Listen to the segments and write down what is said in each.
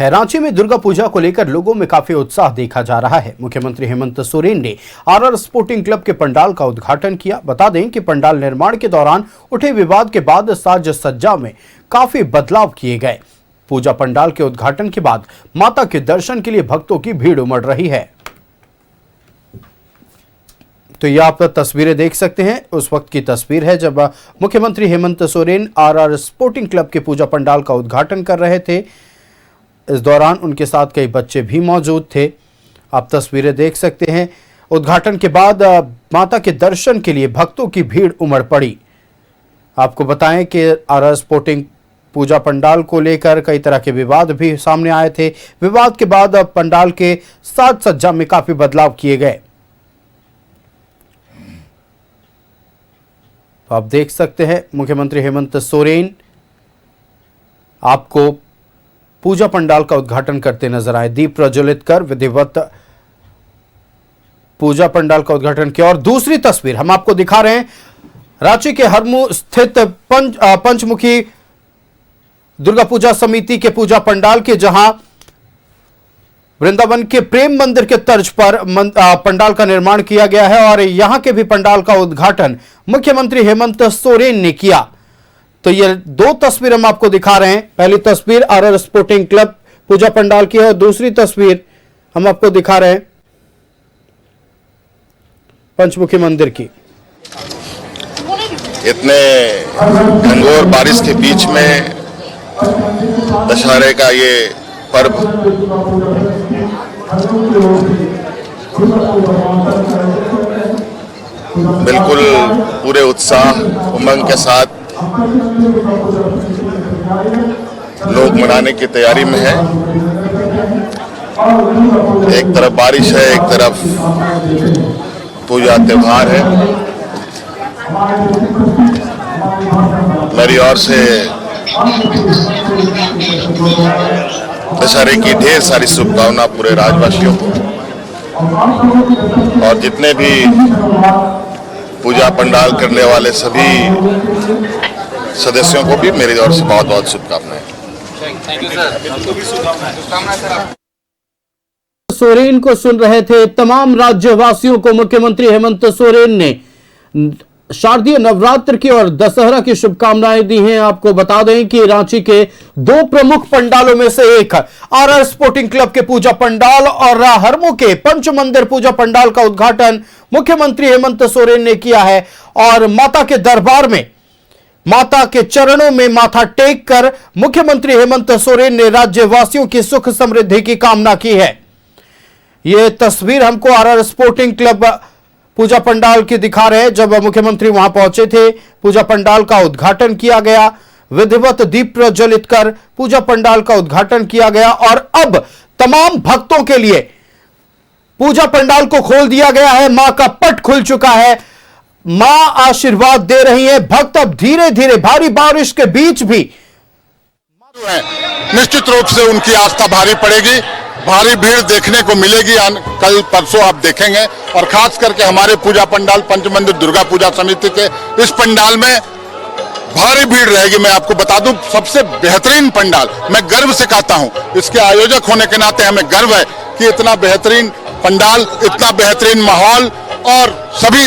रांची में दुर्गा पूजा को लेकर लोगों में काफी उत्साह देखा जा रहा है। मुख्यमंत्री हेमंत सोरेन ने आरआर स्पोर्टिंग क्लब के पंडाल का उद्घाटन किया। बता दें कि पंडाल निर्माण के दौरान उठे विवाद के बाद साज सज्जा में काफी बदलाव किए गए। पूजा पंडाल के उद्घाटन के बाद माता के दर्शन के लिए भक्तों की भीड़ उमड़ रही है। तो ये आप तस्वीरें देख सकते हैं, उस वक्त की तस्वीर है जब मुख्यमंत्री Hemant Soren RR sporting club के पूजा पंडाल का उद्घाटन कर रहे थे। इस दौरान उनके साथ कई बच्चे भी मौजूद थे। आप तस्वीरें देख सकते हैं। उद्घाटन के बाद माता के दर्शन के लिए भक्तों की भीड़ उमड़ पड़ी। आपको बताएं कि आरआर स्पोर्टिंग पूजा पंडाल को लेकर कई तरह के विवाद भी सामने आए थे। विवाद के बाद पंडाल के साज सज्जा में काफी बदलाव किए गए। तो आप देख सकते हैं मुख्यमंत्री हेमंत सोरेन आपको पूजा पंडाल का उद्घाटन करते नजर आए। दीप प्रज्वलित कर विधिवत पूजा पंडाल का उद्घाटन किया। और दूसरी तस्वीर हम आपको दिखा रहे हैं रांची के हरमू स्थित पंचमुखी दुर्गा पूजा समिति के पूजा पंडाल के, जहां वृंदावन के प्रेम मंदिर के तर्ज पर पंडाल का निर्माण किया गया है और यहां के भी पंडाल का उद्घाटन मुख्यमंत्री हेमंत सोरेन ने किया। तो ये दो तस्वीर हम आपको दिखा रहे हैं। पहली तस्वीर आरआर स्पोर्टिंग क्लब पूजा पंडाल की है और दूसरी तस्वीर हम आपको दिखा रहे हैं पंचमुखी मंदिर की। इतने घनघोर बारिश के बीच में दशहरे का ये पर्व बिल्कुल पूरे उत्साह उमंग के साथ लोग मनाने की तैयारी में है। एक तरफ बारिश है, एक तरफ पूजा त्योहार है। मेरी ओर से दशहरे की ढेर सारी शुभकामना पूरे राज्यवासियों को और जितने भी पूजा पंडाल करने वाले सभी सदस्यों को भी मेरी ओर से बहुत बहुत शुभकामनाएं। सोरेन को सुन रहे थे। तमाम राज्यवासियों को मुख्यमंत्री हेमंत सोरेन ने शारदीय नवरात्र की और दशहरा की शुभकामनाएं दी हैं। आपको बता दें कि रांची के दो प्रमुख पंडालों में से एक आरआर स्पोर्टिंग क्लब के पूजा पंडाल और हरमू के पंच मंदिर पूजा पंडाल का उद्घाटन मुख्यमंत्री हेमंत सोरेन ने किया है और माता के दरबार में माता के चरणों में माथा टेक कर मुख्यमंत्री हेमंत सोरेन ने राज्यवासियों की सुख समृद्धि की कामना की है। यह तस्वीर हमको आरआर स्पोर्टिंग क्लब पूजा पंडाल की दिखा रहे हैं। जब मुख्यमंत्री वहां पहुंचे थे, पूजा पंडाल का उद्घाटन किया गया, विधिवत दीप प्रज्वलित कर पूजा पंडाल का उद्घाटन किया गया और अब तमाम भक्तों के लिए पूजा पंडाल को खोल दिया गया है। मां का पट खुल चुका है, मां आशीर्वाद दे रही है। भक्त अब धीरे धीरे भारी बारिश के बीच भी निश्चित रूप से उनकी आस्था भारी पड़ेगी, भारी भीड़ देखने को मिलेगी। कल परसों आप देखेंगे और खास करके हमारे पूजा पंडाल पंच मंदिर दुर्गा पूजा समिति के इस पंडाल में भारी भीड़ रहेगी। मैं आपको बता दूं, सबसे बेहतरीन पंडाल, मैं गर्व से कहता हूं, इसके आयोजक होने के नाते हमें गर्व है कि इतना बेहतरीन पंडाल, इतना बेहतरीन माहौल और सभी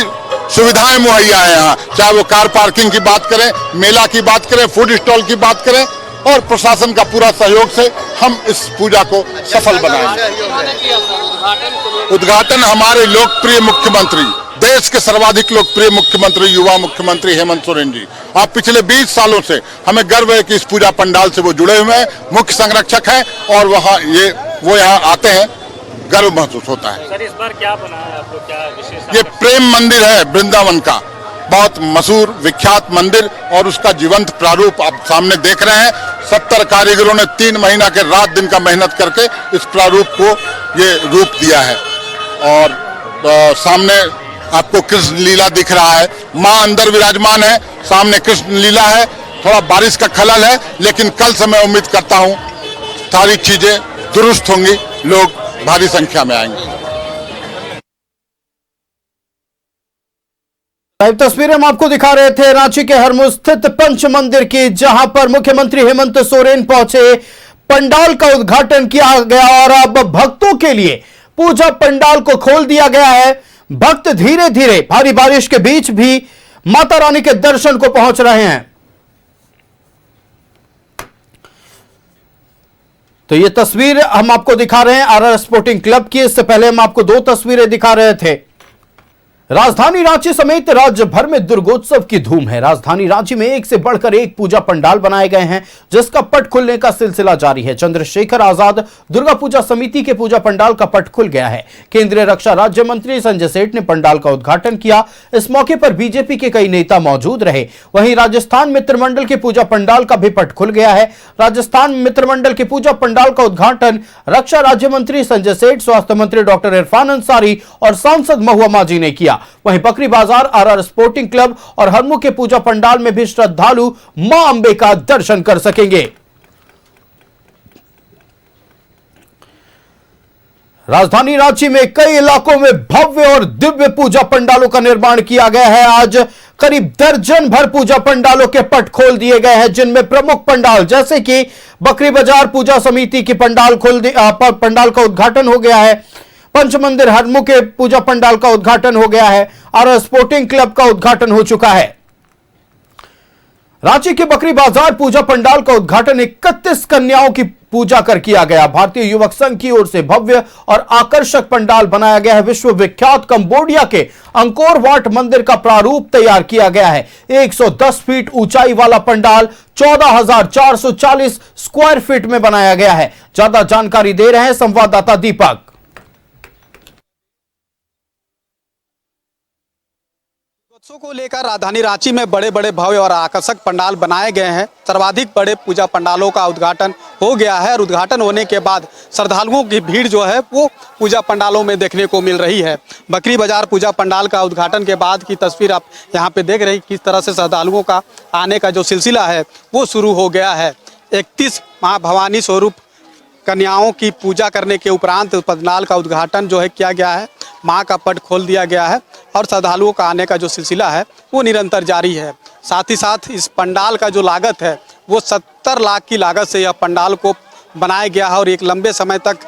सुविधाएं मुहैया है यहाँ। चाहे वो कार पार्किंग की बात करें, मेला की बात करें, फूड स्टॉल की बात करें और प्रशासन का पूरा सहयोग से हम इस पूजा को सफल बनाएंगे। उद्घाटन हमारे लोकप्रिय मुख्यमंत्री, देश के सर्वाधिक लोकप्रिय मुख्यमंत्री, युवा मुख्यमंत्री हेमंत सोरेन जी। आप पिछले 20 सालों से हमें गर्व है कि इस पूजा पंडाल से वो जुड़े हुए हैं, मुख्य संरक्षक हैं और वो यहाँ आते हैं, गर्व महसूस होता है। सर, इस बार क्या बना है आप लोग, क्या विशेष? ये प्रेम मंदिर है, वृंदावन का बहुत मशहूर विख्यात मंदिर और उसका जीवंत प्रारूप आप सामने देख रहे हैं। 70 कारीगरों ने 3 महीना के रात दिन का मेहनत करके इस प्रारूप को ये रूप दिया है। और सामने आपको कृष्ण लीला दिख रहा है, मां अंदर विराजमान है, सामने कृष्ण लीला है। थोड़ा बारिश का खलल है, लेकिन कल से मैं उम्मीद करता हूं सारी चीजें दुरुस्त होंगी, लोग भारी संख्या में आएंगे। लाइव तस्वीरें हम आपको दिखा रहे थे रांची के हरमू स्थित पंच मंदिर की, जहां पर मुख्यमंत्री हेमंत सोरेन पहुंचे। पंडाल का उद्घाटन किया गया और अब भक्तों के लिए पूजा पंडाल को खोल दिया गया है। भक्त धीरे धीरे भारी बारिश के बीच भी माता रानी के दर्शन को पहुंच रहे हैं। तो ये तस्वीर हम आपको दिखा रहे हैं आरआर स्पोर्टिंग क्लब की। इससे पहले हम आपको दो तस्वीरें दिखा रहे थे। राजधानी रांची समेत राज्य भर में दुर्गोत्सव की धूम है। राजधानी रांची में एक से बढ़कर एक पूजा पंडाल बनाए गए हैं, जिसका पट खुलने का सिलसिला जारी है। चंद्रशेखर आजाद दुर्गा पूजा समिति के पूजा पंडाल का पट खुल गया है। केंद्रीय रक्षा राज्य मंत्री संजय सेठ ने पंडाल का उद्घाटन किया। इस मौके पर बीजेपी के कई नेता मौजूद रहे। वहीं राजस्थान मित्रमंडल के पूजा पंडाल का भी पट खुल गया है। राजस्थान मित्रमंडल के पूजा पंडाल का उद्घाटन रक्षा राज्य मंत्री संजय सेठ, स्वास्थ्य मंत्री डॉक्टर इरफान अंसारी और सांसद महुआ माझी ने किया। वहीं बकरी बाजार, आरआर स्पोर्टिंग क्लब और हरमू के पूजा पंडाल में भी श्रद्धालु मां अंबे का दर्शन कर सकेंगे। राजधानी रांची में कई इलाकों में भव्य और दिव्य पूजा पंडालों का निर्माण किया गया है। आज करीब दर्जन भर पूजा पंडालों के पट खोल दिए गए हैं, जिनमें प्रमुख पंडाल जैसे कि बकरी बाजार पूजा समिति की पंडाल का उद्घाटन हो गया है। पंचमंदिर हरमू के पूजा पंडाल का उद्घाटन हो गया है और स्पोर्टिंग क्लब का उद्घाटन हो चुका है। रांची के बकरी बाजार पूजा पंडाल का उद्घाटन 31 कन्याओं की पूजा कर किया गया। भारतीय युवक संघ की ओर से भव्य और आकर्षक पंडाल बनाया गया है। विश्व विख्यात कंबोडिया के अंकोर वाट मंदिर का प्रारूप तैयार किया गया है। 110 फीट ऊंचाई वाला पंडाल 14,440 स्क्वायर फीट में बनाया गया है। ज्यादा जानकारी दे रहे हैं संवाददाता दीपक। उत्सव को लेकर राजधानी रांची में बड़े बड़े भव्य और आकर्षक पंडाल बनाए गए हैं। सर्वाधिक बड़े पूजा पंडालों का उद्घाटन हो गया है और उद्घाटन होने के बाद श्रद्धालुओं की भीड़ जो है वो पूजा पंडालों में देखने को मिल रही है। बकरी बाजार पूजा पंडाल का उद्घाटन के बाद की तस्वीर आप यहाँ पे देख रहे हैं, किस तरह से श्रद्धालुओं का आने का जो सिलसिला है वो शुरू हो गया है। 31 माँ भवानी स्वरूप कन्याओं की पूजा करने के उपरांत पंडाल का उद्घाटन जो है किया गया है। मां का पट खोल दिया गया है और श्रद्धालुओं का आने का जो सिलसिला है वो निरंतर जारी है। साथ ही साथ इस पंडाल का जो लागत है वो 70 लाख की लागत से यह पंडाल को बनाया गया है और एक लंबे समय तक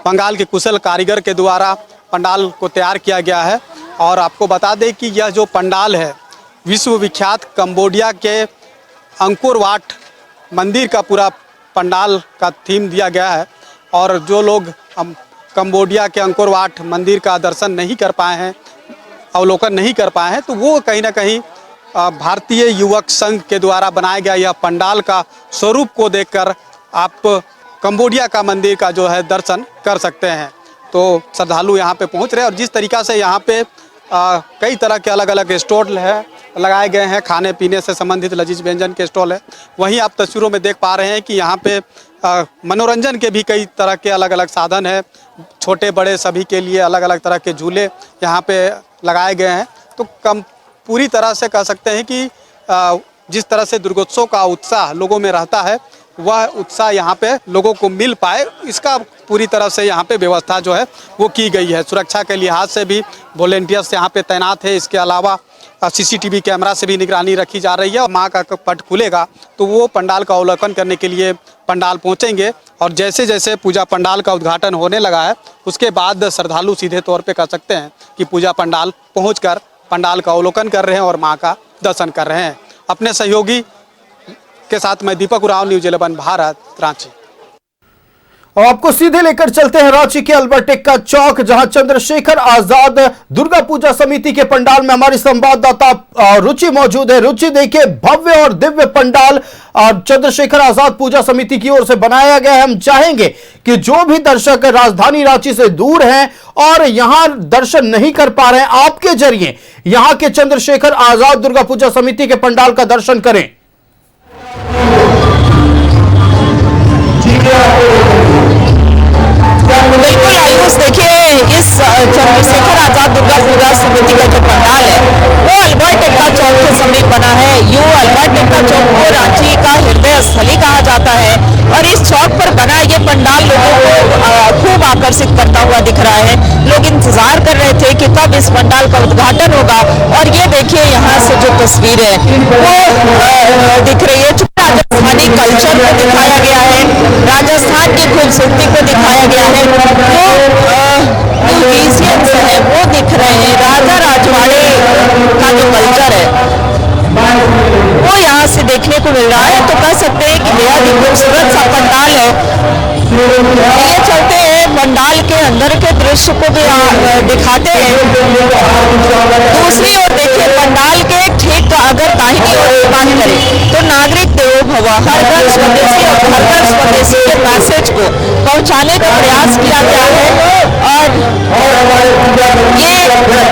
बंगाल के कुशल कारीगर के द्वारा पंडाल को तैयार किया गया है। और आपको बता दें कि यह जो पंडाल है विश्व विख्यात कंबोडिया के अंकोर वाट मंदिर का पूरा पंडाल का थीम दिया गया है। और जो लोग कंबोडिया के अंकोर वाट मंदिर का दर्शन नहीं कर पाए हैं, अवलोकन नहीं कर पाए हैं, तो वो कहीं ना कहीं भारतीय युवक संघ के द्वारा बनाया गया यह पंडाल का स्वरूप को देखकर आप कंबोडिया का मंदिर का जो है दर्शन कर सकते हैं। तो श्रद्धालु यहाँ पे पहुँच रहे हैं और जिस तरीक़ा से यहाँ पे कई तरह के अलग अलग स्टॉल है लगाए गए हैं, खाने पीने से संबंधित लजीज व्यंजन के स्टॉल है। वहीं आप तस्वीरों में देख पा रहे हैं कि यहाँ पे मनोरंजन के भी कई तरह के अलग अलग साधन है। छोटे बड़े सभी के लिए अलग अलग तरह के झूले यहाँ पे लगाए गए हैं। तो पूरी तरह से कह सकते हैं कि जिस तरह से दुर्गोत्सव का उत्साह लोगों में रहता है वह उत्साह यहाँ पे लोगों को मिल पाए, इसका पूरी तरह से यहाँ पे व्यवस्था जो है वो की गई है। सुरक्षा के लिहाज से भी वॉलेंटियर्स यहाँ पे तैनात है। इसके अलावा सीसीटीवी कैमरा से भी निगरानी रखी जा रही है। और माँ का पट खुलेगा तो वो पंडाल का अवलोकन करने के लिए पंडाल पहुँचेंगे और जैसे जैसे पूजा पंडाल का उद्घाटन होने लगा है उसके बाद श्रद्धालु सीधे तौर पे कह सकते हैं कि पूजा पंडाल पहुँचकर पंडाल का अवलोकन कर रहे हैं और माँ का दर्शन कर रहे हैं। अपने सहयोगी के साथ मैं दीपक उरांव, न्यूज़ 11 भारत, रांची। और आपको सीधे लेकर चलते हैं रांची के अल्बर्ट एक्का चौक, जहां चंद्रशेखर आजाद दुर्गा पूजा समिति के पंडाल में हमारी संवाददाता रुचि मौजूद है। रुचि, देखिए भव्य और दिव्य पंडाल चंद्रशेखर आजाद पूजा समिति की ओर से बनाया गया है। हम चाहेंगे कि जो भी दर्शक राजधानी रांची से दूर हैं और यहां दर्शन नहीं कर पा रहे हैं, आपके जरिए यहां के चंद्रशेखर आजाद दुर्गा पूजा समिति के पंडाल का दर्शन करें। बिल्कुल आयुष, देखिए इस चंद्रशेखर आजाद दुर्गा पूजा समिति का जो पंडाल है वो अल्बर्ट एक्का चौक के समीप बना है। अल्बर्ट एक्का चौक को रांची का हृदय स्थली कहा जाता है और इस चौक पर बना ये पंडाल लोगों को खूब आकर्षित करता हुआ दिख रहा है। लोग इंतजार कर रहे थे कि कब इस पंडाल का उद्घाटन होगा और ये देखिए यहाँ से जो तस्वीर है वो दिख रही है। राजस्थानी राजस्थानी कल्चर को दिखाया गया है, राजस्थान की खूबसूरती को दिखाया गया है। जो म्यूजियम्स है वो दिख रहे हैं, राजा राजवाड़े का जो कल्चर है वो यहाँ से देखने को मिल रहा है। तो कह सकते हैं कि बेहद ही खूबसूरत सा पंडाल है। ये चलते हैं पंडाल के अंदर के दृश्य को भी दिखाते हैं। दूसरी ओर देखिए पंडाल के ठीक अगर दाहिनी ओर की बात करें तो नागरिक देवो भव, हर घर स्वदेशी और हर घर स्वदेशी के मैसेज को पहुंचाने का प्रयास किया गया है। और ये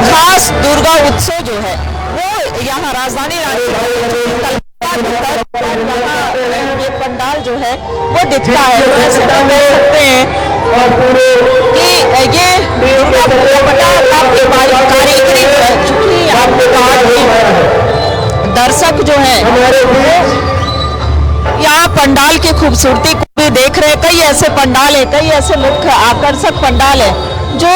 खास दुर्गा उत्सव जो है वो यहाँ राजधानी ये पंडाल जो है वो दिखता है। वैसे तो देख सकते हैं कि ये काफी कारीगरी चूंकि आपने कहा कि दर्शक जो है यहाँ पंडाल की खूबसूरती को भी देख रहे हैं। कई ऐसे पंडाल है, कई ऐसे मुख्य आकर्षक पंडाल है जो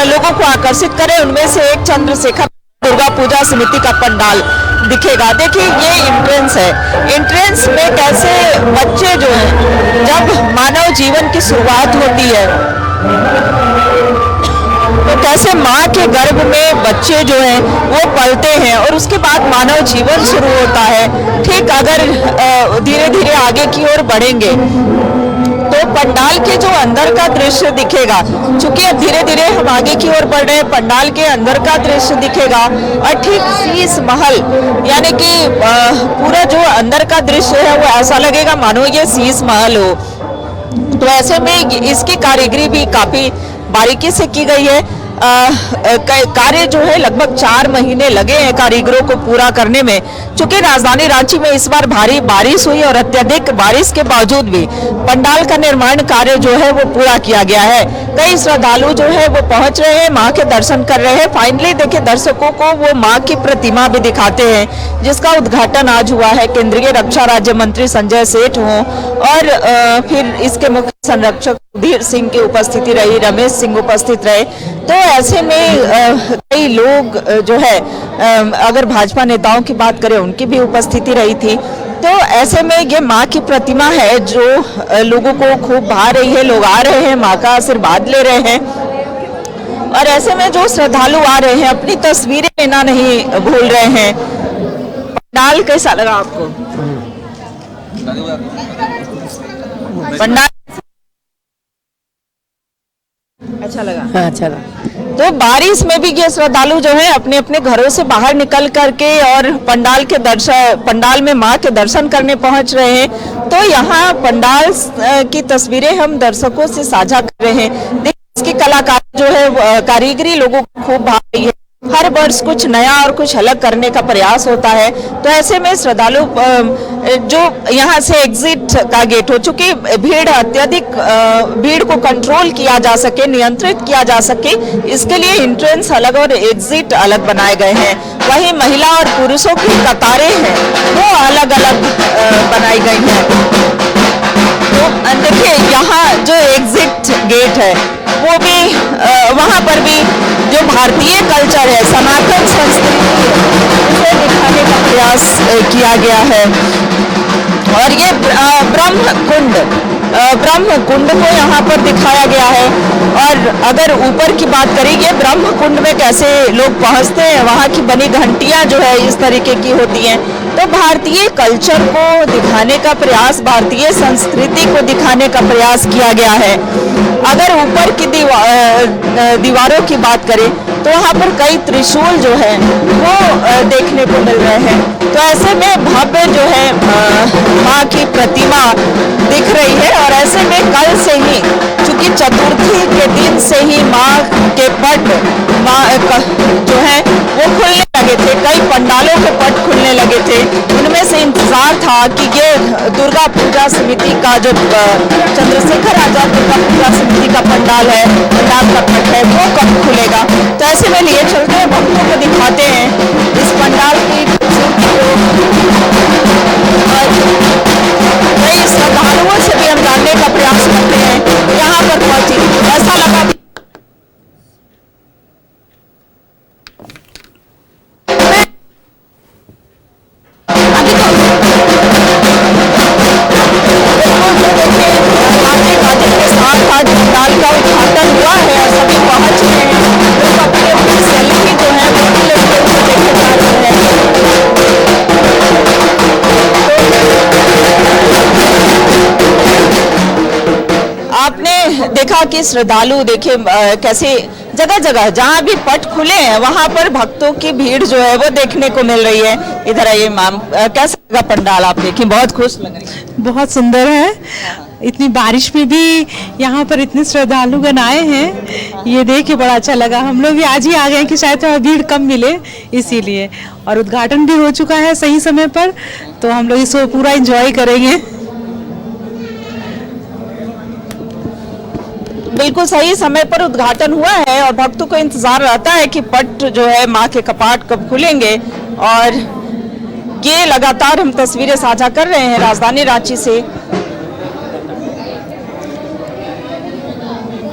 लोगों को आकर्षित करे। उनमें से एक चंद्रशेखर दुर्गा पूजा समिति का पंडाल दिखेगा। देखिए ये एंट्रेंस है, एंट्रेंस में कैसे बच्चे जो हैं जब मानव जीवन की शुरुआत होती है तो कैसे माँ के गर्भ में बच्चे जो हैं वो पलते हैं और उसके बाद मानव जीवन शुरू होता है। ठीक अगर धीरे धीरे आगे की ओर बढ़ेंगे तो पंडाल के जो अंदर का दृश्य दिखेगा। चूंकि अब धीरे धीरे हम आगे की ओर बढ़ रहे हैं, पंडाल के अंदर का दृश्य दिखेगा और ठीक शीश महल यानी कि पूरा जो अंदर का दृश्य है वो ऐसा लगेगा मानो ये शीश महल हो। तो ऐसे में इसकी कारीगरी भी काफी बारीकी से की गई है। कार्य जो है लगभग 4 महीने लगे हैं कारीगरों को पूरा करने में। चूंकि राजधानी रांची में इस बार भारी बारिश हुई और अत्यधिक बारिश के बावजूद भी पंडाल का निर्माण कार्य जो है वो पूरा किया गया है। कई श्रद्धालु जो है वो पहुंच रहे हैं, मां के दर्शन कर रहे हैं। फाइनली देखिए दर्शकों को वो मां की प्रतिमा भी दिखाते हैं जिसका उद्घाटन आज हुआ है। केंद्रीय रक्षा राज्य मंत्री संजय सेठ हों और फिर इसके मुख्य संरक्षक सुधीर सिंह की उपस्थिति रही, रमेश सिंह उपस्थित रहे। तो ऐसे में कई लोग जो है अगर भाजपा नेताओं की बात करें उनकी भी उपस्थिति रही थी। तो ऐसे में ये माँ की प्रतिमा है जो लोगों को खूब भा रही है। लोग आ रहे हैं, माँ का आशीर्वाद ले रहे हैं और ऐसे में जो श्रद्धालु आ रहे हैं अपनी तस्वीरें लेना नहीं भूल रहे हैं। पंडाल कैसा लगा आपको? पंडाल अच्छा लगा? हाँ, अच्छा लगा। तो बारिश में भी ये श्रद्धालु जो है अपने अपने घरों से बाहर निकल करके और पंडाल में मां के दर्शन करने पहुंच रहे हैं। तो यहाँ पंडाल की तस्वीरें हम दर्शकों से साझा कर रहे हैं। देखिए इसकी कलाकारी जो है कारीगरी लोगों को खूब भा रही है। हर वर्ष कुछ नया और कुछ अलग करने का प्रयास होता है। तो ऐसे में श्रद्धालु जो यहाँ से एग्जिट का गेट हो चुकी भीड़ अत्यधिक भीड़ को कंट्रोल किया जा सके, नियंत्रित किया जा सके, इसके लिए एंट्रेंस अलग और एग्जिट अलग बनाए गए हैं। वहीं महिला और पुरुषों की कतारें हैं वो अलग अलग बनाई गई हैं। तो देखिए यहाँ जो एग्जिट गेट है वो भी वहाँ पर भी जो भारतीय कल्चर है, सनातन संस्कृति उसे दिखाने का प्रयास किया गया है। और ये ब्रह्म कुंड को यहाँ पर दिखाया गया है। और अगर ऊपर की बात करें ये ब्रह्म कुंड में कैसे लोग पहुँचते हैं, वहाँ की बनी घंटियाँ जो है इस तरीके की होती हैं। तो भारतीय कल्चर को दिखाने का प्रयास, भारतीय संस्कृति को दिखाने का प्रयास किया गया है। अगर ऊपर की दीवारों की बात करें तो वहाँ पर कई त्रिशूल जो है वो देखने को मिल रहे हैं। तो ऐसे में भव्य जो है माँ की प्रतिमा दिख रही है। और ऐसे में कल से ही चूंकि चतुर्थी के दिन से ही माँ के पट जो है वो खुलने लगे थे, कई पंडालों के पट खुलने लगे थे। उनमें से इंतजार था कि ये दुर्गा पूजा समिति का जो चंद्रशेखर आजाद दुर्गा पूजा समिति का पंडाल है, पंडाल का पट है, वो कब खुलेगा। तो ऐसे में लिए चलते हैं, भक्तों को दिखाते हैं इस पंडाल की खूबसूरती को। कई श्रद्धालुओं से भी हम जानने का प्रयास करते हैं यहाँ पर पहुंची ऐसा लगा। पंडाल का उद्घाटन हुआ है और सभी पहुंच रहे हैं। लोग अपनी अपनी सेल्फी जो है वो भी लेते हुए देखे जा रहे हैं। आपने देखा कि श्रद्धालु देखे कैसे जगह जगह जहाँ भी पट खुले हैं वहां पर भक्तों की भीड़ जो है वो देखने को मिल रही है। इधर आइए मैम, कैसा लगा पंडाल आप देखी? बहुत खुश लग रही है। बहुत सुंदर है। इतनी बारिश में भी यहाँ पर इतने श्रद्धालुगण आए हैं, ये देख के बड़ा अच्छा लगा। हम लोग भी आज ही आ गए कि शायद थोड़ा भीड़ कम मिले इसीलिए, और उद्घाटन भी हो चुका है सही समय पर, तो हम लोग इसको पूरा एंजॉय करेंगे। बिल्कुल सही समय पर उद्घाटन हुआ है और भक्तों को इंतजार रहता है कि पट जो है माँ के कपाट कब खुलेंगे। और ये लगातार हम तस्वीरें साझा कर रहे हैं राजधानी रांची से।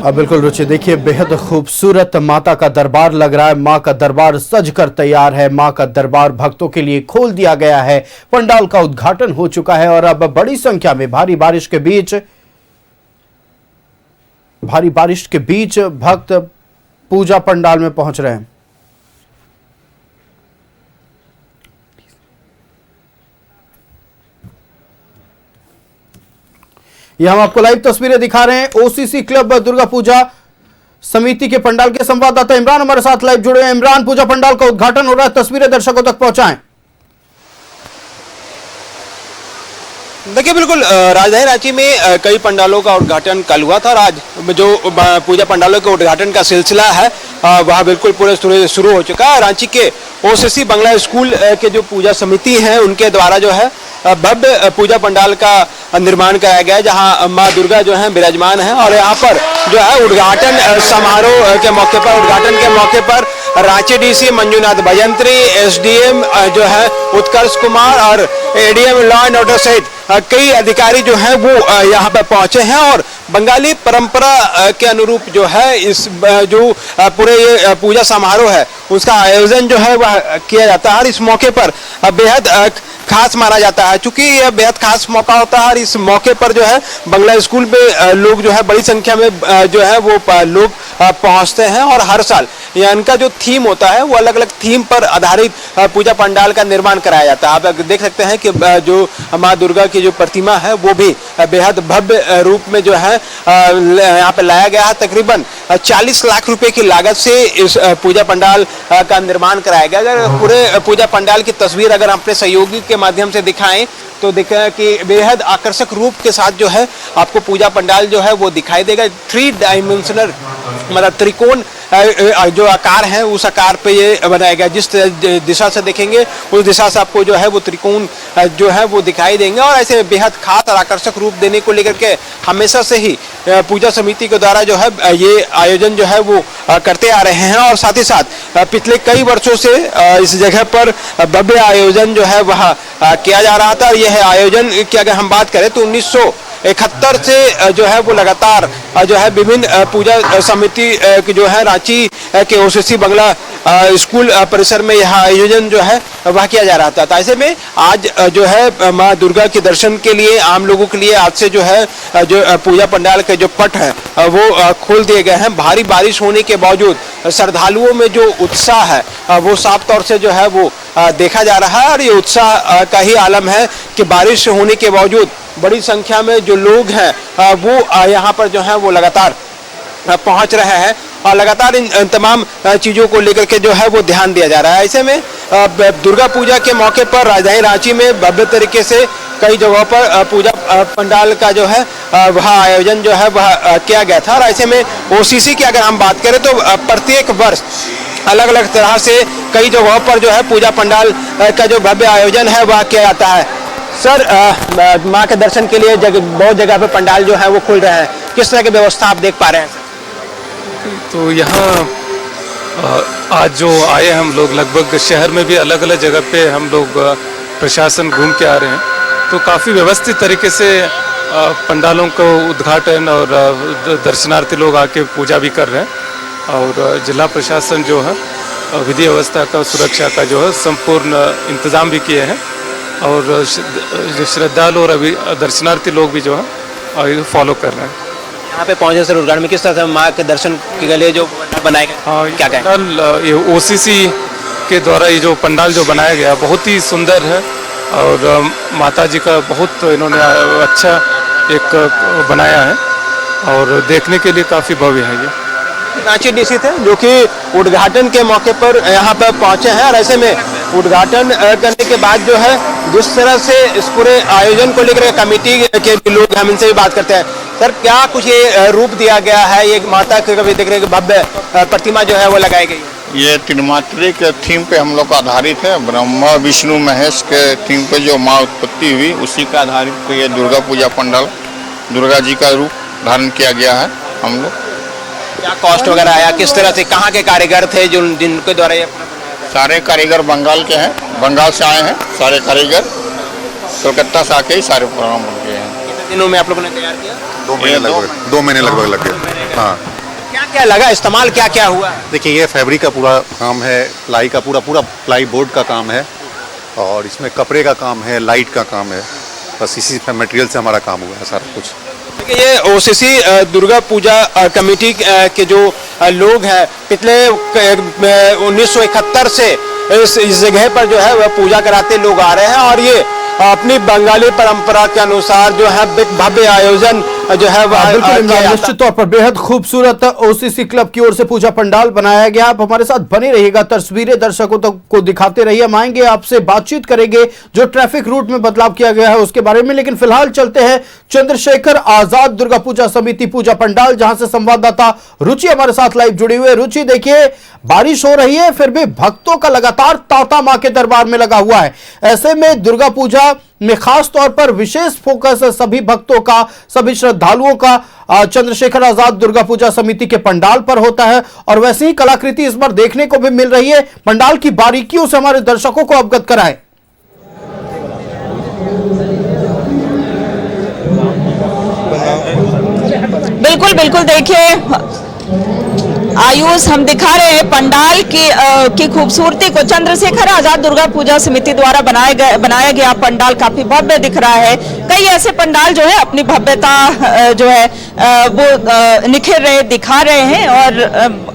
बिल्कुल रुचि, देखिए बेहद खूबसूरत माता का दरबार लग रहा है। माँ का दरबार सज कर तैयार है। माँ का दरबार भक्तों के लिए खोल दिया गया है। पंडाल का उद्घाटन हो चुका है और अब बड़ी संख्या में भारी बारिश के बीच भक्त पूजा पंडाल में पहुंच रहे हैं। यह हम आपको लाइव तस्वीरें दिखा रहे हैं। ओसीसी क्लब दुर्गा पूजा समिति के पंडाल के संवाददाता इमरान हमारे साथ लाइव जुड़े हैं। इमरान, पूजा पंडाल का उद्घाटन हो रहा है, तस्वीरें दर्शकों तक पहुंचाएं। देखिए बिल्कुल, राजधानी रांची में कई पंडालों का उद्घाटन कल हुआ था और आज जो पूजा पंडालों के उद्घाटन का सिलसिला है वह बिल्कुल पूरे शुरू हो चुका है। रांची के ओसीसी बंगला स्कूल के जो पूजा समिति है उनके द्वारा जो है भव्य पूजा पंडाल का निर्माण कराया गया है, जहां माँ दुर्गा जो है विराजमान है। और यहाँ पर जो है उद्घाटन समारोह के मौके पर रांची डीसी मंजूनाथ भजंत्री, एसडीएम जो है उत्कर्ष कुमार और एडीएम लॉ एंड ऑर्डर सहित कई अधिकारी जो हैं वो यहाँ पर पहुंचे हैं। और बंगाली परंपरा के अनुरूप जो है इस जो पूरे ये पूजा समारोह है उसका आयोजन जो है वह किया जाता है। और इस मौके पर बेहद खास माना जाता है, चूंकि यह बेहद खास मौका होता है। और इस मौके पर जो है बंगला स्कूल में लोग जो है बड़ी संख्या में जो है वो लोग पहुंचते हैं। और हर साल इनका जो थीम होता है वो अलग अलग थीम पर आधारित पूजा पंडाल का निर्माण कराया जाता है। आप देख सकते हैं कि जो माँ दुर्गा की जो प्रतिमा है वो भी बेहद भव्य रूप में जो है यहाँ पे लाया गया है। तकरीबन 40 लाख रुपए की लागत से इस पूजा पंडाल का निर्माण कराया गया। अगर पूरे पूजा पंडाल की तस्वीर अगर अपने सहयोगी के माध्यम से दिखाएं तो दिखा कि बेहद आकर्षक रूप के साथ जो है आपको पूजा पंडाल जो है वो दिखाई देगा। 3 डायमेंशनल मतलब त्रिकोण जो आकार है उस आकार पे ये बनाया गया। जिस दिशा से देखेंगे उस दिशा से आपको जो है वो त्रिकोण जो है वो दिखाई देंगे। और ऐसे बेहद खास और आकर्षक रूप देने को लेकर के हमेशा से ही पूजा समिति के द्वारा जो है ये आयोजन जो है वो करते आ रहे हैं। और साथ ही साथ पिछले कई वर्षों से इस जगह पर भव्य आयोजन जो है वह किया जा रहा था। यह आयोजन की अगर हम बात करें तो 1971 से जो है वो लगातार जो है विभिन्न पूजा समिति जो है रांची के ओसीसी बंगला स्कूल परिसर में यह आयोजन जो है वह किया जा रहा था। तो ऐसे में आज जो है माँ दुर्गा के दर्शन के लिए आम लोगों के लिए आज से जो है जो पूजा पंडाल के जो पट है वो खोल दिए गए हैं। भारी बारिश होने के बावजूद श्रद्धालुओं में जो उत्साह है वो साफ तौर से जो है वो देखा जा रहा है। और ये उत्साह का ही आलम है कि बारिश होने के बावजूद बड़ी संख्या में जो लोग हैं वो यहाँ पर जो है वो लगातार पहुंच रहे हैं और लगातार इन तमाम चीज़ों को लेकर के जो है वो ध्यान दिया जा रहा है। ऐसे में दुर्गा पूजा के मौके पर राजधानी रांची में भव्य तरीके से कई जगहों पर पूजा पंडाल का जो है वह आयोजन जो है वह किया गया था। और ऐसे में ओसीसी की अगर हम बात करें तो प्रत्येक वर्ष अलग अलग तरह से कई जगहों पर जो है पूजा पंडाल का जो भव्य आयोजन है वह किया जाता है। सर, माँ के दर्शन के लिए बहुत जगह पे पंडाल जो है वो खुल रहे हैं, किस तरह की व्यवस्था आप देख पा रहे हैं? तो यहाँ आज जो आए हम लोग लगभग शहर में भी अलग अलग जगह पे हम लोग प्रशासन घूम के आ रहे हैं, तो काफ़ी व्यवस्थित तरीके से पंडालों को उद्घाटन और दर्शनार्थी लोग आके पूजा भी कर रहे हैं। और जिला प्रशासन जो है विधि व्यवस्था का सुरक्षा का जो है संपूर्ण इंतज़ाम भी किए हैं। और जो श्रद्धालु और अभी दर्शनार्थी लोग भी जो है फॉलो कर रहे हैं। यहाँ पे पहुंचे सर उद्घाटन में, किस तरह से माँ के दर्शन के लिए जो पंडाल बनाए गए, हाँ, क्या कहें? पंडाल ये ओसीसी के द्वारा ये जो पंडाल जो बनाया गया बहुत ही सुंदर है और माता जी का बहुत इन्होंने अच्छा एक बनाया है और देखने के लिए काफ़ी भव्य है ये। रांची डीसी थे जो कि उद्घाटन के मौके पर यहाँ पर पहुंचे हैं और ऐसे में उद्घाटन करने के बाद जो है जिस तरह से इस पूरे आयोजन को लेकर कमेटी के लोग, हम इनसे भी बात करते हैं। सर, क्या कुछ ये रूप दिया गया है, ये माता के कभी देख रहे हैं भव्य प्रतिमा जो है वो लगाई गई है? ये त्रिमात्री के थीम पे हम लोग का आधारित है। ब्रह्मा विष्णु महेश के थीम पे जो माँ उत्पत्ति हुई उसी का आधारित ये दुर्गा पूजा पंडाल, दुर्गा जी का रूप धारण किया गया है। हम लोग क्या कॉस्ट वगैरह आया, किस तरह से, कहाँ के कारीगर थे जो जिनके द्वारा ये? सारे कारीगर बंगाल के हैं, बंगाल से आए हैं सारे कारीगर, कोलकाता से आके ही सारे प्रोग्राम बन गए हैं। कितने दिनों में आप लोगों ने तैयार किया? 2 महीने लगभग लग गए। हाँ, क्या क्या लगा, इस्तेमाल क्या क्या हुआ? देखिए, ये फैब्रिक का पूरा काम है, प्लाई का पूरा प्लाई बोर्ड का काम है और इसमें कपड़े का काम है, लाइट का काम है, बस इसी मटेरियल से हमारा काम हुआ है सारा कुछ। देखिए, ये ओसीसी दुर्गा पूजा कमेटी के जो लोग हैं पिछले 1971 से इस जगह पर जो है वह पूजा कराते लोग आ रहे हैं और ये अपनी बंगाली परंपरा के अनुसार जो है भव्य आयोजन जो है वह निश्चित तौर पर बेहद खूबसूरत ओसीसी क्लब की ओर से पूजा पंडाल बनाया गया। आप हमारे साथ बने रहिएगा, तस्वीरें दर्शकों तक को दिखाते रहिए। हम आएंगे, आपसे बातचीत करेंगे जो ट्रैफिक रूट में बदलाव किया गया है उसके बारे में, लेकिन फिलहाल चलते हैं चंद्रशेखर आजाद दुर्गा पूजा समिति पूजा पंडाल, जहां से संवाददाता रुचि हमारे साथ लाइव जुड़ी हुई है। रुचि, देखिए बारिश हो रही है फिर भी भक्तों का लगातार तांता मां के दरबार में लगा हुआ है। ऐसे में दुर्गा पूजा में खास तौर पर विशेष फोकस सभी भक्तों का, सभी श्रद्धालुओं का चंद्रशेखर आजाद दुर्गा पूजा समिति के पंडाल पर होता है और वैसे ही कलाकृति इस बार देखने को भी मिल रही है। पंडाल की बारीकियों से हमारे दर्शकों को अवगत कराएं। बिल्कुल बिल्कुल, देखिए आयुष, हम दिखा रहे हैं पंडाल की खूबसूरती को। चंद्रशेखर आजाद दुर्गा पूजा समिति द्वारा बनाया गया पंडाल काफी भव्य दिख रहा है। कई ऐसे पंडाल जो है अपनी भव्यता जो है वो निखर रहे, दिखा रहे हैं और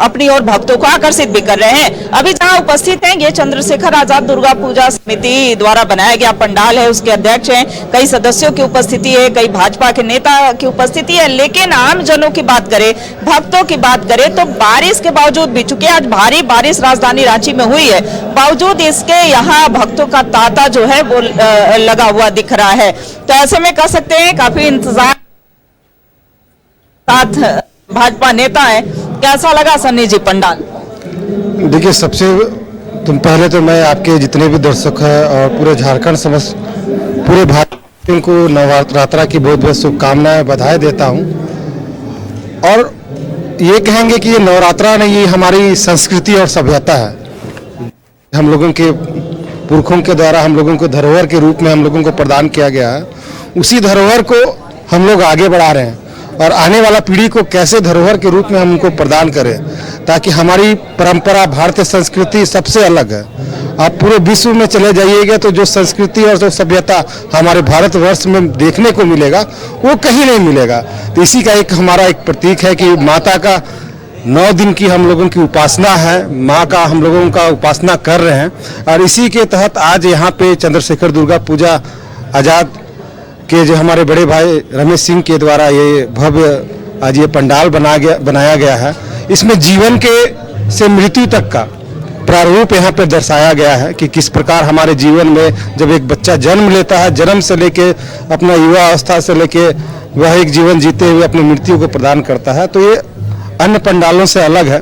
अपनी ओर भक्तों को आकर्षित भी कर रहे हैं। अभी जहां उपस्थित हैं ये चंद्रशेखर आजाद दुर्गा पूजा समिति द्वारा बनाया गया पंडाल है, उसके अध्यक्ष हैं, कई सदस्यों की उपस्थिति है, कई भाजपा के नेता की उपस्थिति है। लेकिन आम जनों की बात करें, भक्तों की बात करें तो बारिश के बावजूद भी, चूंकि आज भारी बारिश राजधानी रांची में हुई है, बावजूद इसके यहाँ भक्तों का तांता जो है वो लगा हुआ दिख रहा है। तो ऐसे में कह सकते हैं काफी इंतजार साथ भाजपा नेता है। कैसा लगा सन्नी जी पंडाल? देखिए, सबसे पहले तो मैं आपके जितने भी दर्शक हैं और पूरे झारखंड समस्त पूरे भारत को नवरात्रा की बहुत बहुत शुभकामनाएं, बधाई देता हूं और ये कहेंगे कि ये नवरात्रा नहीं, ये हमारी संस्कृति और सभ्यता है। हम लोगों के पुरखों के द्वारा हम लोगों को धरोहर के रूप में हम लोगों को प्रदान किया गया है। उसी धरोहर को हम लोग आगे बढ़ा रहे हैं और आने वाला पीढ़ी को कैसे धरोहर के रूप में हम उनको प्रदान करें, ताकि हमारी परंपरा, भारतीय संस्कृति सबसे अलग है। आप पूरे विश्व में चले जाइएगा तो जो संस्कृति और जो सभ्यता हमारे भारतवर्ष में देखने को मिलेगा वो कहीं नहीं मिलेगा। तो इसी का एक हमारा एक प्रतीक है कि माता का 9 दिन की हम लोगों की उपासना है, माँ का हम लोगों का उपासना कर रहे हैं और इसी के तहत आज यहाँ पे चंद्रशेखर दुर्गा पूजा आजाद के जो हमारे बड़े भाई रमेश सिंह के द्वारा ये भव्य आज ये पंडाल बनाया गया है। इसमें जीवन के से मृत्यु तक का प्रारूप यहाँ पर दर्शाया गया है कि किस प्रकार हमारे जीवन में जब एक बच्चा जन्म लेता है, जन्म से लेके अपना युवा अवस्था से लेके वह एक जीवन जीते हुए अपनी मृत्यु को प्रदान करता है। तो ये अन्य पंडालों से अलग है।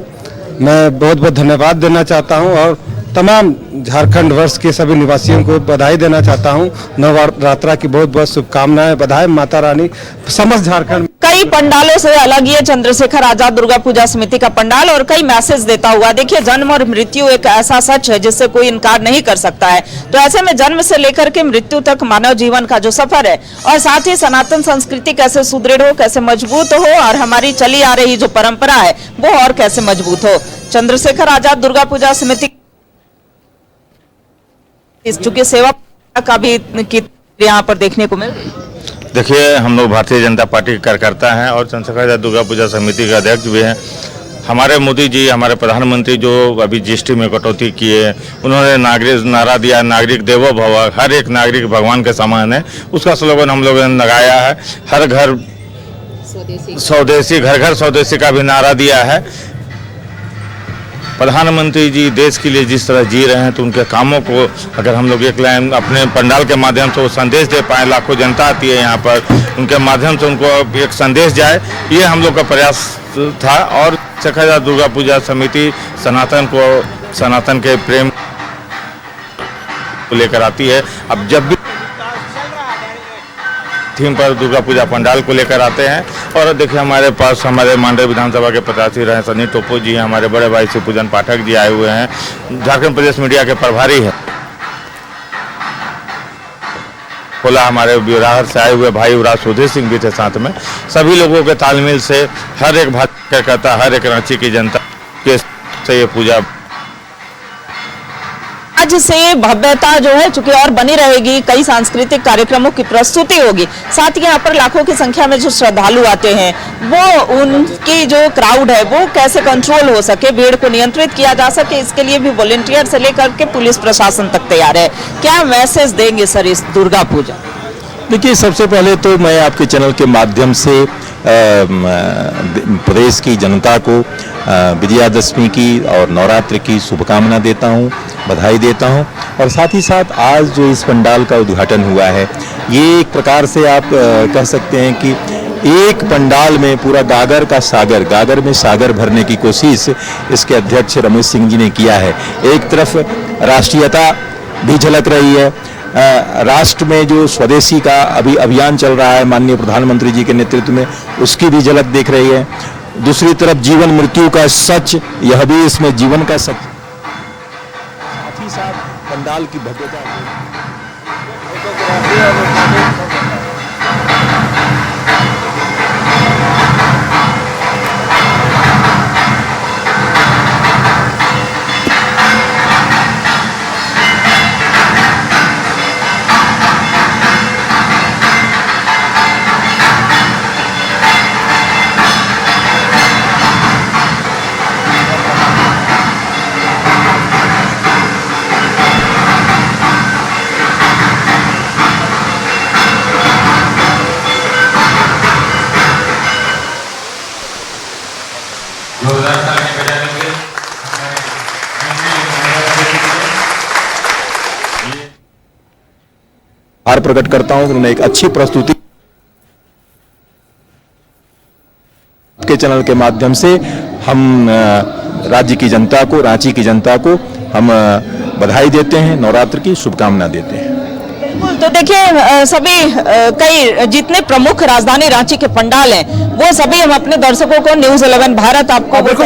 मैं बहुत बहुत धन्यवाद देना चाहता हूँ और तमाम झारखंड वर्ष के सभी निवासियों को बधाई देना चाहता हूँ। नवरात्रा की बहुत बहुत शुभकामनाएं, बधाई माता रानी समस्त झारखंड। कई पंडालों से अलग ये चंद्रशेखर आजाद दुर्गा पूजा समिति का पंडाल और कई मैसेज देता हुआ। देखिए, जन्म और मृत्यु एक ऐसा सच है जिससे कोई इनकार नहीं कर सकता है। तो ऐसे में जन्म से लेकर के मृत्यु तक मानव जीवन का जो सफर है और साथ ही सनातन संस्कृति कैसे सुदृढ़ हो, कैसे मजबूत हो और हमारी चली आ रही जो परंपरा है वो और कैसे मजबूत हो। चंद्रशेखर आजाद दुर्गा पूजा समिति चूंकि सेवा का भी यहाँ पर देखने को मिल रही है। देखिए, हम लोग भारतीय जनता पार्टी के कार्यकर्ता हैं और चंद्रशेखर दुर्गा पूजा समिति के अध्यक्ष भी हैं। हमारे मोदी जी, हमारे प्रधानमंत्री जो अभी जीएसटी में कटौती किए, उन्होंने नारा दिया नागरिक देवो भव, हर एक नागरिक भगवान के समान है। उसका स्लोगन हम लोगों ने लगाया है। हर घर स्वदेशी, घर घर स्वदेशी का भी नारा दिया है। प्रधानमंत्री जी देश के लिए जिस तरह जी रहे हैं, तो उनके कामों को अगर हम लोग एक लाइन अपने पंडाल के माध्यम से वो संदेश दे पाएँ, लाखों जनता आती है यहाँ पर, उनके माध्यम से उनको एक संदेश जाए, ये हम लोग का प्रयास था। और चंद्रशेखर दुर्गा पूजा समिति सनातन के प्रेम को लेकर आती है। अब जब भी थीम पर दुर्गा पूजा पंडाल को लेकर आते हैं, और देखिए हमारे पास हमारे मांडर विधानसभा के प्रत्याशी रहे सनी टोपो जी, हमारे बड़े भाई शिवपूजन पाठक जी आए हुए हैं, झारखंड प्रदेश मीडिया के प्रभारी हैं। खोला हमारे बिहार से आए हुए भाई युवराज सुधीर सिंह भी थे साथ में। सभी लोगों के तालमेल से हर एक भाजपा करता, हर एक रांची की जनता के से ये पूजा आज से भव्यता जो है चूंकि और बनी रहेगी, कई सांस्कृतिक कार्यक्रमों की प्रस्तुति होगी, साथ ही यहाँ पर लाखों की संख्या में जो श्रद्धालु आते हैं, वो उनकी जो क्राउड है वो कैसे कंट्रोल हो सके, भीड़ को नियंत्रित किया जा सके, इसके लिए भी वॉलंटियर से लेकर के पुलिस प्रशासन तक तैयार है। क्या मैसेज देंगे सर इस दुर्गा पूजा? देखिए, सबसे पहले तो मैं आपके चैनल के माध्यम से प्रदेश की जनता को विजयादशमी की और नवरात्र की शुभकामना देता हूं, बधाई देता हूं। और साथ ही साथ आज जो इस पंडाल का उद्घाटन हुआ है, ये एक प्रकार से आप कह सकते हैं कि एक पंडाल में पूरा गागर में सागर भरने की कोशिश इसके अध्यक्ष रमेश सिंह जी ने किया है। एक तरफ राष्ट्रीयता भी झलक रही है, राष्ट्र में जो स्वदेशी का अभी अभियान चल रहा है माननीय प्रधानमंत्री जी के नेतृत्व में, उसकी भी झलक देख रही है। दूसरी तरफ जीवन मृत्यु का सच, यह भी इसमें जीवन का सच, साथ ही साथ पंडाल की भव्यता। आभार प्रकट करता हूं, उन्होंने एक अच्छी प्रस्तुति के चैनल के माध्यम से हम राज्य की जनता को, रांची की जनता को हम बधाई देते हैं, नवरात्र की शुभकामना देते हैं। तो देखिए, सभी कई जितने प्रमुख राजधानी रांची के पंडाल हैं, वो सभी हम अपने दर्शकों को न्यूज़ 11 भारत आपको बिल्कुल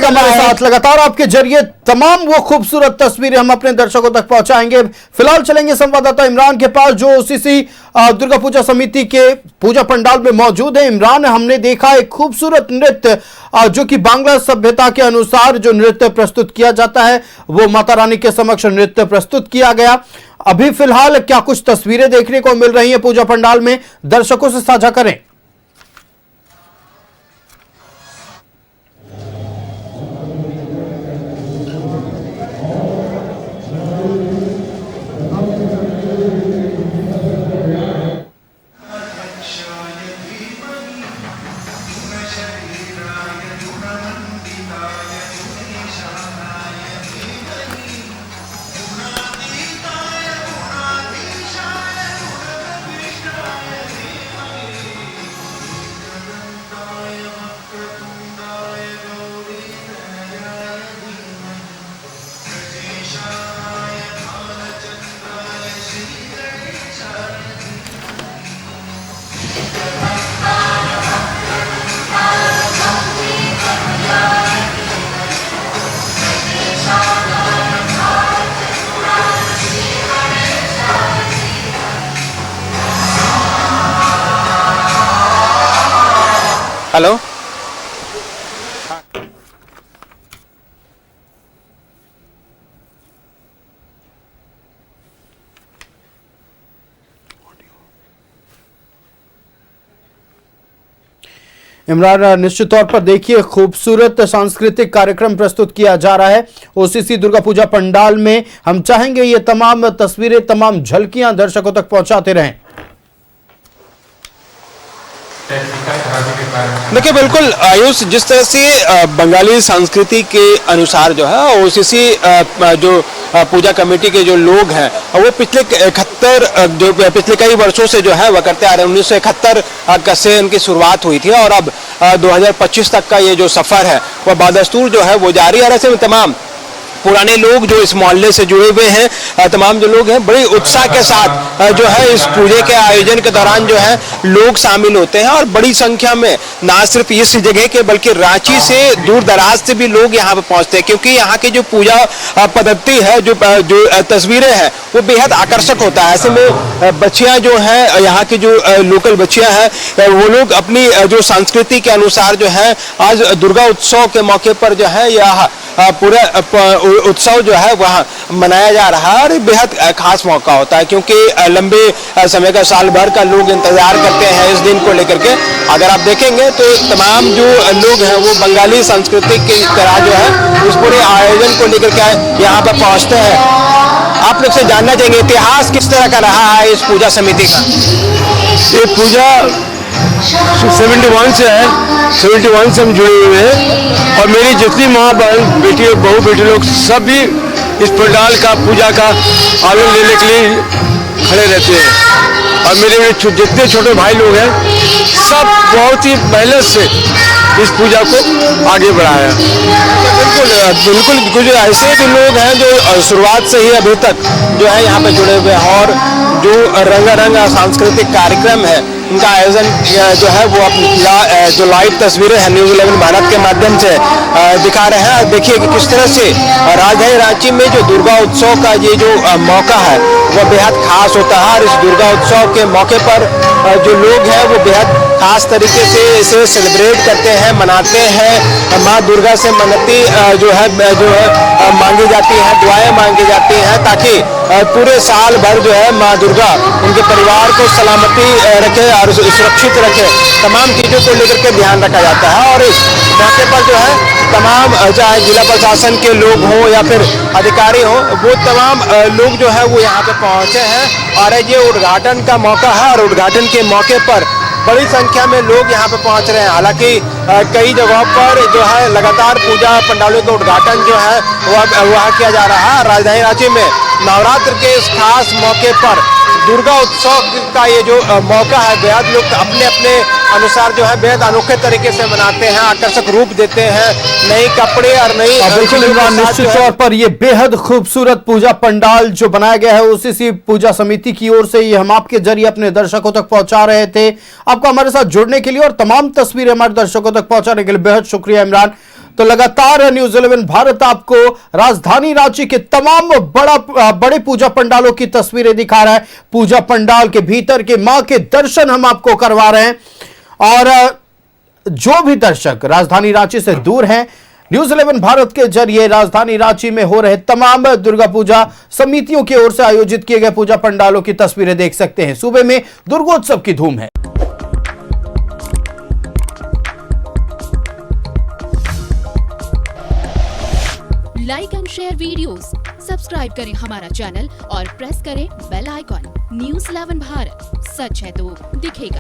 हमारे साथ लगातार आपके जरिए तमाम वो खूबसूरत तस्वीरें हम अपने दर्शकों तक पहुंचाएंगे। फिलहाल चलेंगे संवाददाता इमरान के पास, जो उसी दुर्गा पूजा समिति के पूजा पंडाल में मौजूद है। इमरान, हमने देखा एक खूबसूरत नृत्य जो कि बांग्ला सभ्यता के अनुसार जो नृत्य प्रस्तुत किया जाता है, वो माता रानी के समक्ष नृत्य प्रस्तुत किया गया। अभी फिलहाल क्या कुछ तस्वीरें देखने को मिल रही हैं पूजा पंडाल में, दर्शकों से साझा करें। हेलो, इमरान, निश्चित तौर पर देखिए खूबसूरत सांस्कृतिक कार्यक्रम प्रस्तुत किया जा रहा है ओसीसी दुर्गा पूजा पंडाल में। हम चाहेंगे ये तमाम तस्वीरें, तमाम झलकियां दर्शकों तक पहुंचाते रहें। देखिए बिल्कुल आयुष, जिस तरह से बंगाली संस्कृति के अनुसार जो है ओसीसी जो पूजा कमेटी के जो लोग हैं वो पिछले 71 जो पिछले कई वर्षों से जो है वह करते आ रहे हैं। 1971 से उनकी शुरुआत हुई थी और अब 2025 तक का ये जो सफर है वह बादस्तूर जो है वो जारी है। ऐसे में तमाम पुराने लोग जो इस मोहल्ले से जुड़े हुए हैं, तमाम जो लोग हैं बड़े उत्साह के साथ जो है इस पूजे के आयोजन के दौरान जो है लोग शामिल होते हैं और बड़ी संख्या में ना सिर्फ इस जगह के बल्कि रांची से दूर दराज से भी लोग यहाँ पे पहुंचते हैं, क्योंकि यहाँ की जो पूजा पद्धति है, जो तस्वीरें हैं वो बेहद आकर्षक होता है। ऐसे में बच्चियां जो हैं, यहाँ की जो लोकल बच्चियां हैं, वो लोग अपनी जो संस्कृति के अनुसार जो है आज दुर्गा उत्सव के मौके पर जो है यह पूरा उत्सव जो है वहाँ मनाया जा रहा है और बेहद खास मौका होता है, क्योंकि लंबे समय का साल भर का लोग इंतजार करते हैं इस दिन को लेकर के। अगर आप देखेंगे तो तमाम जो लोग हैं वो बंगाली संस्कृति की तरह जो है इस पूरे आयोजन को लेकर के यहाँ पर पहुँचते हैं। आप लोग से जानना चाहेंगे इतिहास किस तरह का रहा है इस पूजा समिति का। ये पूजा 71 से है, 71 से हम जुड़े हुए हैं और मेरी जितनी माँ बहन बेटी और बहू बेटी लोग सब भी इस पंडाल का पूजा का आनंद लेने के लिए खड़े रहते हैं। और मेरे जितने छोटे भाई लोग हैं सब बहुत ही मेहनत से इस पूजा को आगे बढ़ाया। बिल्कुल कुछ ऐसे भी लोग हैं जो शुरुआत से ही अभी तक जो है यहाँ पे जुड़े हुए हैं और जो रंगारंग सांस्कृतिक कार्यक्रम है उनका आयोजन जो है वो जो लाइव तस्वीरें हैं न्यूज़ 11 भारत के माध्यम से दिखा रहे हैं। देखिए कि किस तरह से राजधानी रांची में जो दुर्गा उत्सव का ये जो मौका है वह बेहद खास होता है और इस दुर्गा उत्सव के मौके पर जो लोग हैं वो बेहद खास तरीके से इसे सेलिब्रेट करते हैं, मनाते हैं। माँ दुर्गा से मन्नती जो है मांगी जाती है, दुआएं मांगी जाती हैं ताकि पूरे साल भर जो है माँ दुर्गा उनके परिवार को सलामती रखे और सुरक्षित रखे। तमाम चीज़ों को लेकर के ध्यान रखा जाता है और इस मौके पर जो है तमाम चाहे जिला प्रशासन के लोग हों या फिर अधिकारी हों, वो तमाम लोग जो है वो यहाँ पे पहुँचे हैं और ये उद्घाटन का मौका है और उद्घाटन के मौके पर बड़ी संख्या में लोग यहाँ पे पहुँच रहे हैं। हालांकि कई जगहों पर जो है लगातार पूजा पंडालों का उद्घाटन जो है वह किया जा रहा है। राजधानी रांची में नवरात्र के इस खास मौके पर दुर्गा उत्सव का ये जो मौका है बेहद लोग अपने अपने अनुसार जो है बेहद अनोखे तरीके से मनाते हैं, आकर्षक रूप देते हैं, नए कपड़े और नई। बिल्कुल इमरान, निश्चित तौर पर ये बेहद खूबसूरत पूजा पंडाल जो बनाया गया है ओसीसी पूजा समिति की ओर से, ये हम आपके जरिए अपने दर्शकों तक पहुंचा रहे थे। आपको हमारे साथ जुड़ने के लिए और तमाम तस्वीरें हमारे दर्शकों तक पहुंचाने के लिए बेहद शुक्रिया इमरान। तो लगातार न्यूज़ 11 भारत आपको राजधानी रांची के तमाम बड़े पूजा पंडालों की तस्वीरें दिखा रहा है। पूजा पंडाल के भीतर के मां के दर्शन हम आपको करवा रहे हैं और जो भी दर्शक राजधानी रांची से दूर हैं, न्यूज़ 11 भारत के जरिए राजधानी रांची में हो रहे तमाम दुर्गा पूजा समितियों की ओर से आयोजित किए गए पूजा पंडालों की तस्वीरें देख सकते हैं। सूबे में दुर्गोत्सव की धूम है। Like and share videos, subscribe करें हमारा चैनल और प्रेस करें बेल आइकॉन। न्यूज़ 11 भारत, सच है तो दिखेगा।